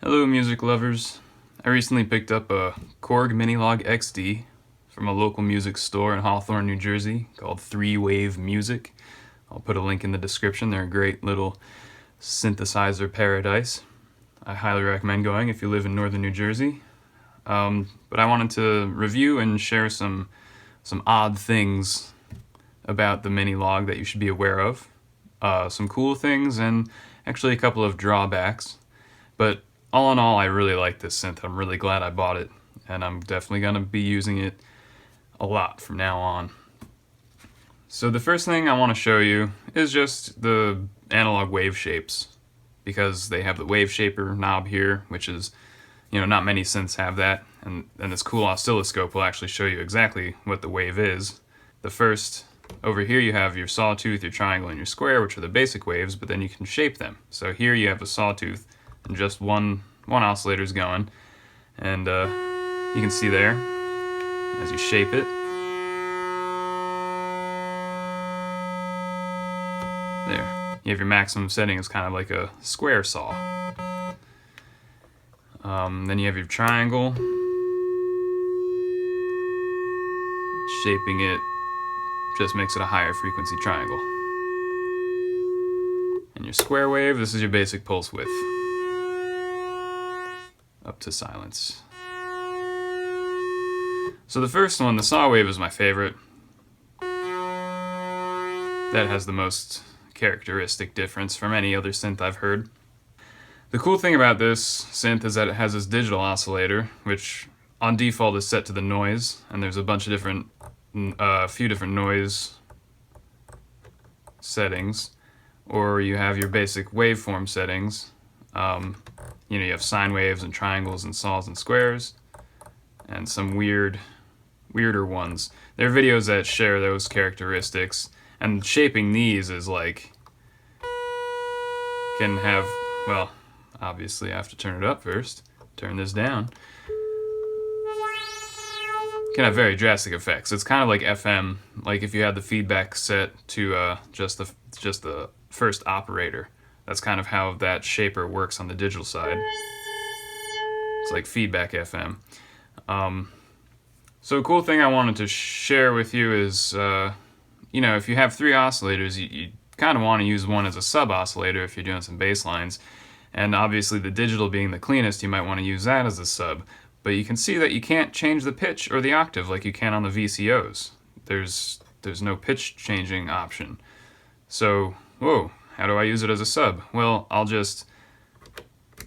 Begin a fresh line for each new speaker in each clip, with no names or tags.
Hello music lovers. I recently picked up a Korg Minilogue XD from a local music store in Hawthorne, New Jersey called 3-Wave Music. I'll put a link in the description. They're a great little synthesizer paradise. I highly recommend going if you live in northern New Jersey. But I wanted to review and share some odd things about the Minilogue that you should be aware of. Some cool things and actually a couple of drawbacks. But all in all, I really like this synth. I'm really glad I bought it, and I'm definitely going to be using it a lot from now on. So the first thing I want to show you is just the analog wave shapes, because they have the wave shaper knob here, which is, not many synths have that, and this cool oscilloscope will actually show you exactly what the wave is. The first, over here you have your sawtooth, your triangle, and your square, which are the basic waves, but then you can shape them. So here you have a sawtooth, and just one oscillator is going, and you can see there as you shape it. There, you have your maximum setting is kind of like a square saw. Then you have your triangle. Shaping it just makes it a higher frequency triangle. And your square wave, this is your basic pulse width. Up to silence. So the first one, the saw wave, is my favorite. That has the most characteristic difference from any other synth I've heard. The cool thing about this synth is that it has this digital oscillator, which on default is set to the noise, and there's a bunch of different, few different noise settings, or you have your basic waveform settings. You have sine waves and triangles and saws and squares, and some weirder ones. There are videos that share those characteristics, and shaping these is like, can have, well, obviously I have to turn it up first, turn this down. Can have very drastic effects. It's kind of like FM, like if you had the feedback set to just the first operator. That's kind of how that shaper works on the digital side. It's like feedback FM. So a cool thing I wanted to share with you is, if you have 3 oscillators, you kind of want to use one as a sub-oscillator if you're doing some bass lines. And obviously the digital being the cleanest, you might want to use that as a sub. But you can see that you can't change the pitch or the octave like you can on the VCOs. There's no pitch changing option. So, whoa. How do I use it as a sub? Well, I'll just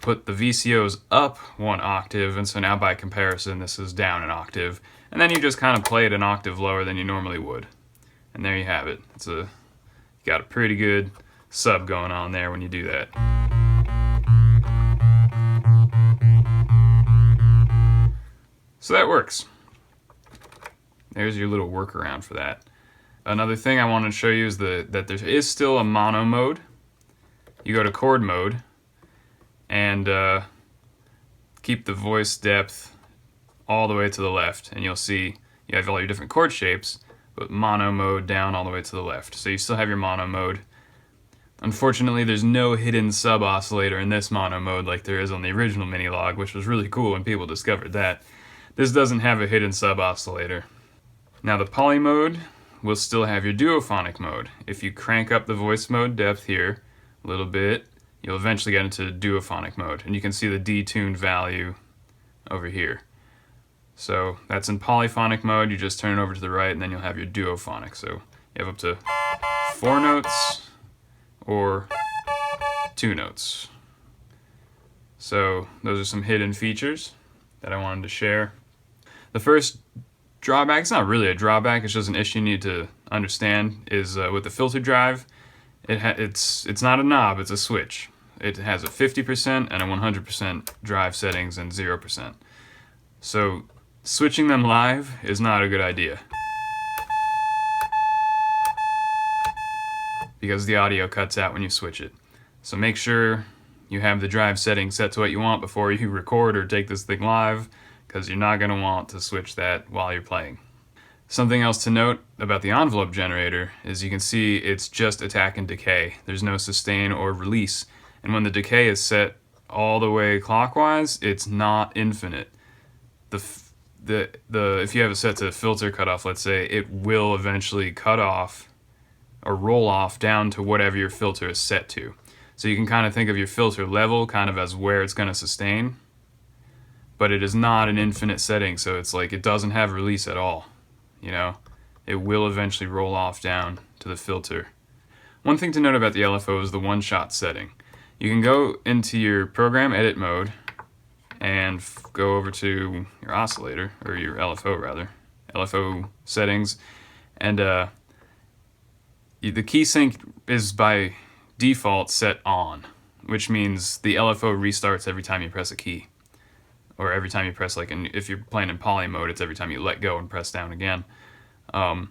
put the VCOs up 1 octave, and so now by comparison this is down an octave, and then you just kind of play it an octave lower than you normally would. And there you have it. You got a pretty good sub going on there when you do that. So that works. There's your little workaround for that. Another thing I wanted to show you is that there is still a mono mode. You go to chord mode and keep the voice depth all the way to the left, and you'll see you have all your different chord shapes, but mono mode down all the way to the left. So you still have your mono mode. Unfortunately, there's no hidden sub oscillator in this mono mode like there is on the original Minilogue, which was really cool when people discovered that. This doesn't have a hidden sub oscillator. Now the poly mode will still have your duophonic mode. If you crank up the voice mode depth here a little bit, you'll eventually get into duophonic mode, and you can see the detuned value over here. So that's in polyphonic mode. You just turn it over to the right, and then you'll have your duophonic. So you have up to 4 notes or 2 notes. So those are some hidden features that I wanted to share. The first drawback, it's not really a drawback, it's just an issue you need to understand, is with the filter drive, it's not a knob, it's a switch. It has a 50% and a 100% drive settings and 0%. So switching them live is not a good idea, because the audio cuts out when you switch it. So make sure you have the drive setting set to what you want before you record or take this thing live, because you're not going to want to switch that while you're playing. Something else to note about the envelope generator is you can see it's just attack and decay. There's no sustain or release, and when the decay is set all the way clockwise, it's not infinite. If you have it set to filter cutoff, let's say, it will eventually cut off or roll off down to whatever your filter is set to. So you can kind of think of your filter level kind of as where it's going to sustain, but it is not an infinite setting, so it's like it doesn't have release at all, you know? It will eventually roll off down to the filter. One thing to note about the LFO is the one-shot setting. You can go into your program edit mode and go over to your oscillator, or your LFO rather, LFO settings, and the key sync is by default set on, which means the LFO restarts every time you press a key, or every time you press, like, if you're playing in poly mode, it's every time you let go and press down again. And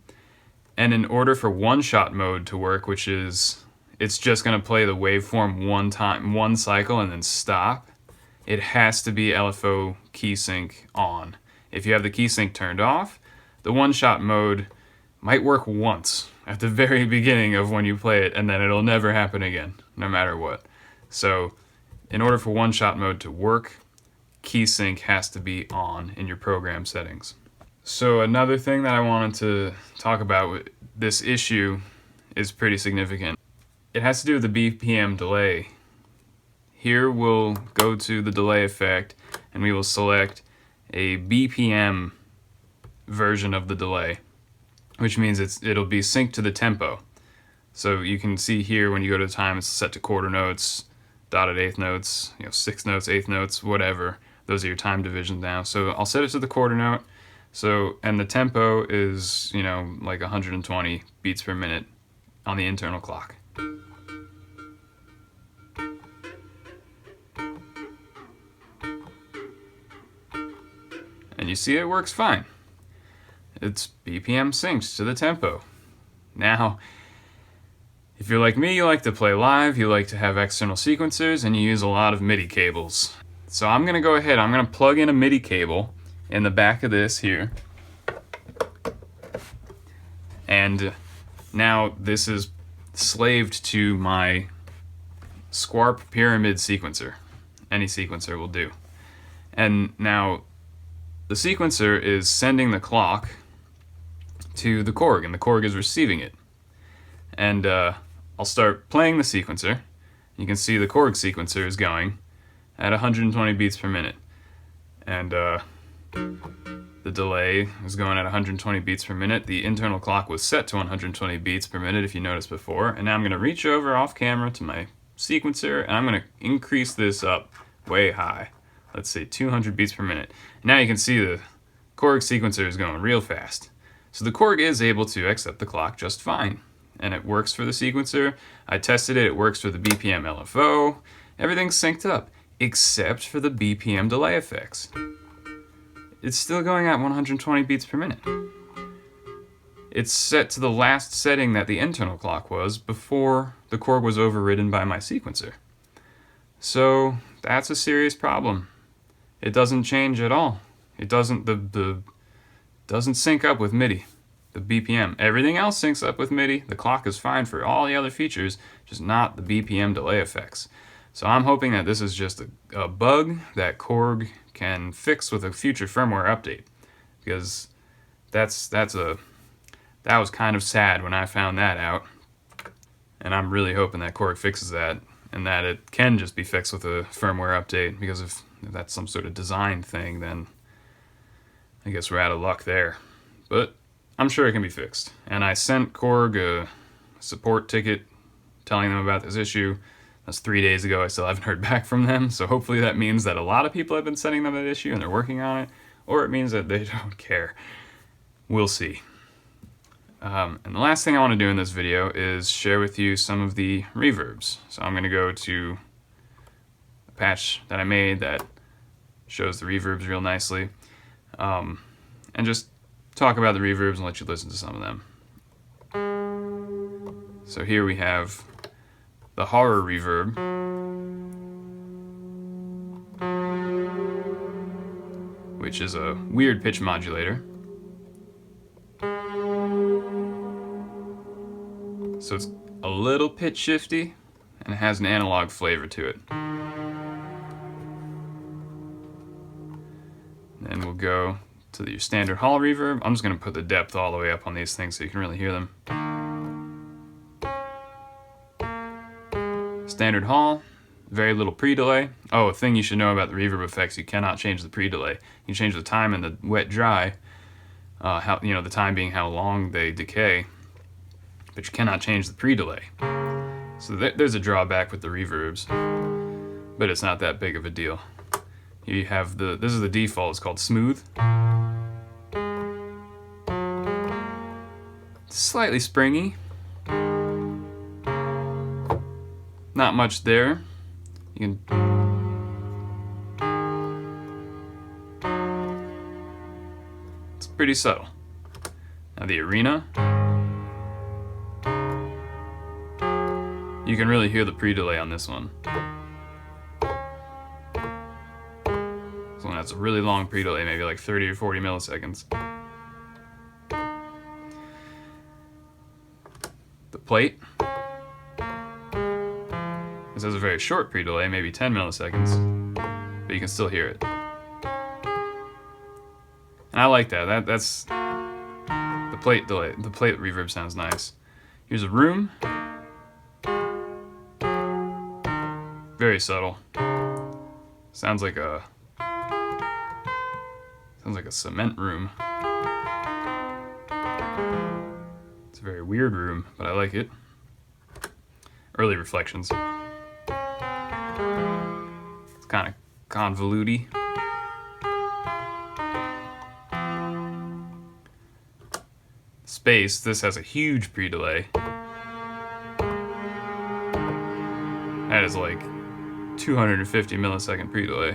in order for one-shot mode to work, which is, it's just going to play the waveform one time, one cycle, and then stop, it has to be LFO key sync on. If you have the key sync turned off, the one-shot mode might work once at the very beginning of when you play it, and then it'll never happen again, no matter what. So in order for one-shot mode to work, key sync has to be on in your program settings. So another thing that I wanted to talk about with this issue is pretty significant. It has to do with the BPM delay. Here we'll go to the delay effect and we will select a BPM version of the delay, which means it'll be synced to the tempo. So you can see here when you go to the time, it's set to quarter notes, dotted eighth notes, sixth notes, eighth notes, whatever. Those are your time divisions now. So I'll set it to the quarter note. So, and the tempo is, like 120 beats per minute on the internal clock. And you see it works fine. It's BPM synced to the tempo. Now, if you're like me, you like to play live, you like to have external sequencers, and you use a lot of MIDI cables. So I'm gonna go ahead, I'm gonna plug in a MIDI cable in the back of this here. And now this is slaved to my Squarp Pyramid sequencer. Any sequencer will do. And now the sequencer is sending the clock to the Korg, and the Korg is receiving it. And I'll start playing the sequencer. You can see the Korg sequencer is going at 120 beats per minute. And the delay is going at 120 beats per minute. The internal clock was set to 120 beats per minute, if you noticed before. And now I'm going to reach over off camera to my sequencer, and I'm going to increase this up way high. Let's say 200 beats per minute. Now you can see the Korg sequencer is going real fast. So the Korg is able to accept the clock just fine. And it works for the sequencer. I tested it, it works for the BPM LFO. Everything's synced up, except for the BPM delay effects. It's still going at 120 beats per minute. It's set to the last setting that the internal clock was before the Korg was overridden by my sequencer. So that's a serious problem. It doesn't change at all. It doesn't doesn't sync up with MIDI. The BPM. Everything else syncs up with MIDI. The clock is fine for all the other features, just not the BPM delay effects. So I'm hoping that this is just a bug that Korg can fix with a future firmware update, because that was kind of sad when I found that out, and I'm really hoping that Korg fixes that, and that it can just be fixed with a firmware update, because if that's some sort of design thing, then I guess we're out of luck there. But I'm sure it can be fixed. And I sent Korg a support ticket telling them about this issue. That's 3 days ago. I still haven't heard back from them. So hopefully that means that a lot of people have been sending them that issue and they're working on it. Or it means that they don't care. We'll see. And the last thing I want to do in this video is share with you some of the reverbs. So I'm going to go to a patch that I made that shows the reverbs real nicely. And just talk about the reverbs and let you listen to some of them. So here we have the horror reverb, which is a weird pitch modulator. So it's a little pitch shifty and it has an analog flavor to it. And we'll go to your standard hall reverb. I'm just going to put the depth all the way up on these things so you can really hear them. Standard hall, very little pre-delay. Oh, a thing you should know about the reverb effects, you cannot change the pre-delay. You can change the time in the wet-dry, how, you know, the time being how long they decay, but you cannot change the pre-delay. So there's a drawback with the reverbs, but it's not that big of a deal. You have this is the default, it's called smooth. It's slightly springy. Not much there. You can. It's pretty subtle. Now the arena. You can really hear the pre-delay on this one. This one has a really long pre-delay, maybe like 30 or 40 milliseconds. The plate. This has a very short pre-delay, maybe 10 milliseconds, but you can still hear it. And I like that. That's the plate delay. The plate reverb sounds nice. Here's a room. Very subtle. Sounds like a cement room. It's a very weird room, but I like it. Early reflections. It's kind of convoluted-y. Space, this has a huge pre-delay. That is like 250 millisecond pre-delay.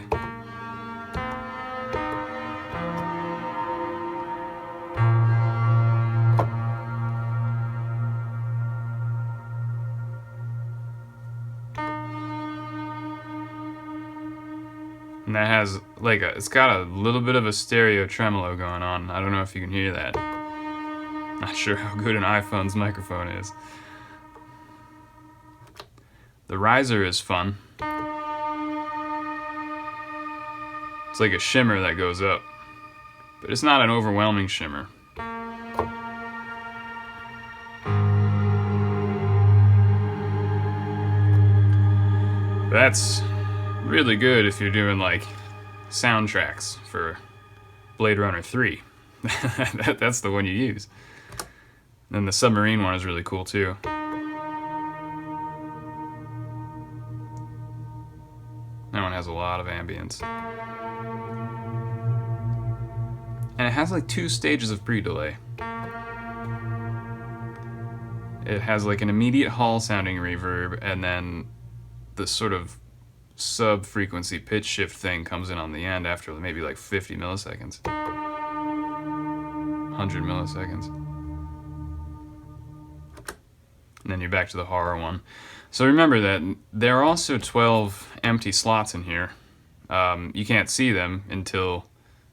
And that has like it's got a little bit of a stereo tremolo going on. I don't know if you can hear that. Not sure how good an iPhone's microphone is. The riser is fun. It's like a shimmer that goes up, but it's not an overwhelming shimmer. That's really good if you're doing like soundtracks for Blade Runner 3. That's the one you use. And the submarine one is really cool too. That one has a lot of ambience. And it has like 2 stages of pre-delay. It has like an immediate hall sounding reverb, and then the sort of sub-frequency pitch shift thing comes in on the end after maybe like 50 milliseconds. 100 milliseconds. And then you're back to the horror one. So remember that there are also 12 empty slots in here. You can't see them until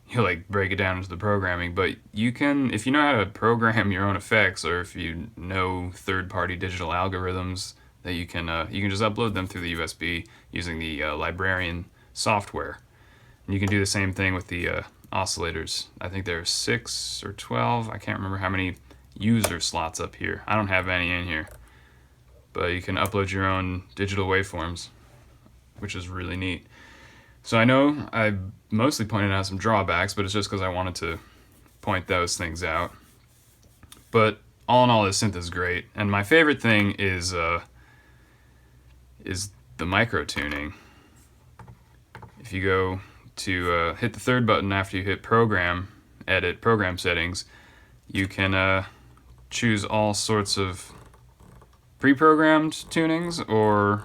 you like break it down into the programming, but you can, if you know how to program your own effects, or if you know third-party digital algorithms, that you can just upload them through the USB using the Librarian software. And you can do the same thing with the oscillators. I think there are 6 or 12. I can't remember how many user slots up here. I don't have any in here. But you can upload your own digital waveforms, which is really neat. So I know I mostly pointed out some drawbacks, but it's just because I wanted to point those things out. But all in all, this synth is great. And my favorite thing is the microtuning. If you go to hit the third button after you hit Program, Edit, Program Settings, you can choose all sorts of pre-programmed tunings, or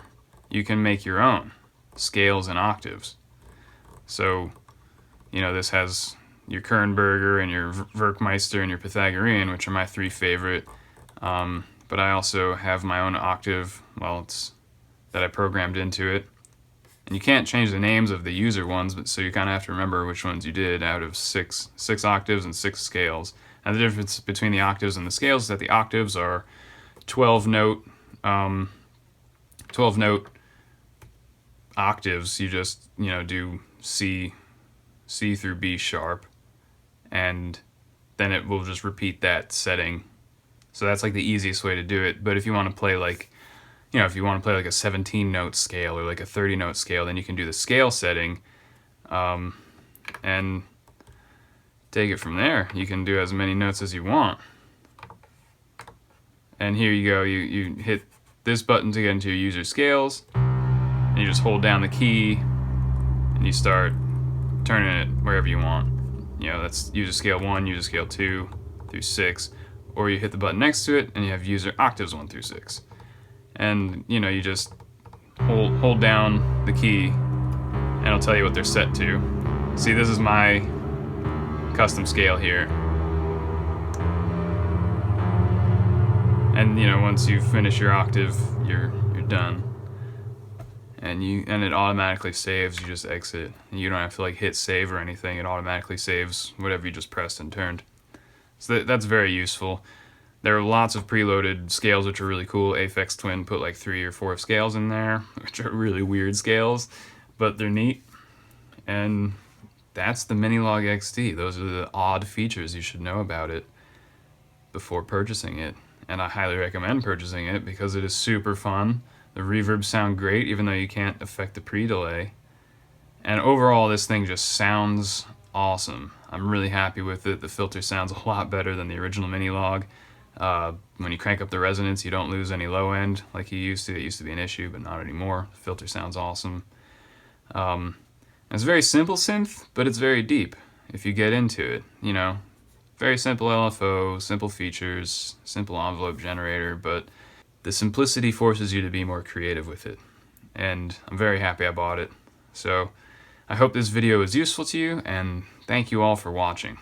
you can make your own scales and octaves. So, you know, this has your Kernberger and your Werkmeister and your Pythagorean, which are my 3 favorite. But I also have my own octave, well, it's that I programmed into it. And you can't change the names of the user ones, but so you kind of have to remember which ones you did out of 6 octaves and 6 scales. And the difference between the octaves and the scales is that the octaves are 12 note octaves. You just, you know, do C C through B sharp, and then it will just repeat that setting. So that's like the easiest way to do it. But if you want to play like, you know, if you want to play like a 17 note scale or like a 30 note scale, then you can do the scale setting and take it from there. You can do as many notes as you want. And here you go, you hit this button to get into your user scales, and you just hold down the key and you start turning it wherever you want. You know, that's user scale 1, user scale 2 through 6, or you hit the button next to it and you have user octaves 1 through 6. And you know, you just hold down the key and it'll tell you what they're set to. See, this is my custom scale here. And you know, once you finish your octave, you're done. And it automatically saves. You just exit. And you don't have to like hit save or anything. It automatically saves whatever you just pressed and turned. So that's very useful. There are lots of preloaded scales which are really cool. Aphex Twin put like 3 or 4 scales in there, which are really weird scales, but they're neat. And that's the Minilogue XD. Those are the odd features you should know about it before purchasing it. And I highly recommend purchasing it because it is super fun. The reverbs sound great even though you can't affect the pre-delay. And overall this thing just sounds awesome. I'm really happy with it. The filter sounds a lot better than the original Minilogue. When you crank up the resonance, you don't lose any low end like you used to. It used to be an issue, but not anymore. The filter sounds awesome. It's a very simple synth, but it's very deep if you get into it. You know, very simple LFO, simple features, simple envelope generator, but the simplicity forces you to be more creative with it. And I'm very happy I bought it. So I hope this video was useful to you, and thank you all for watching.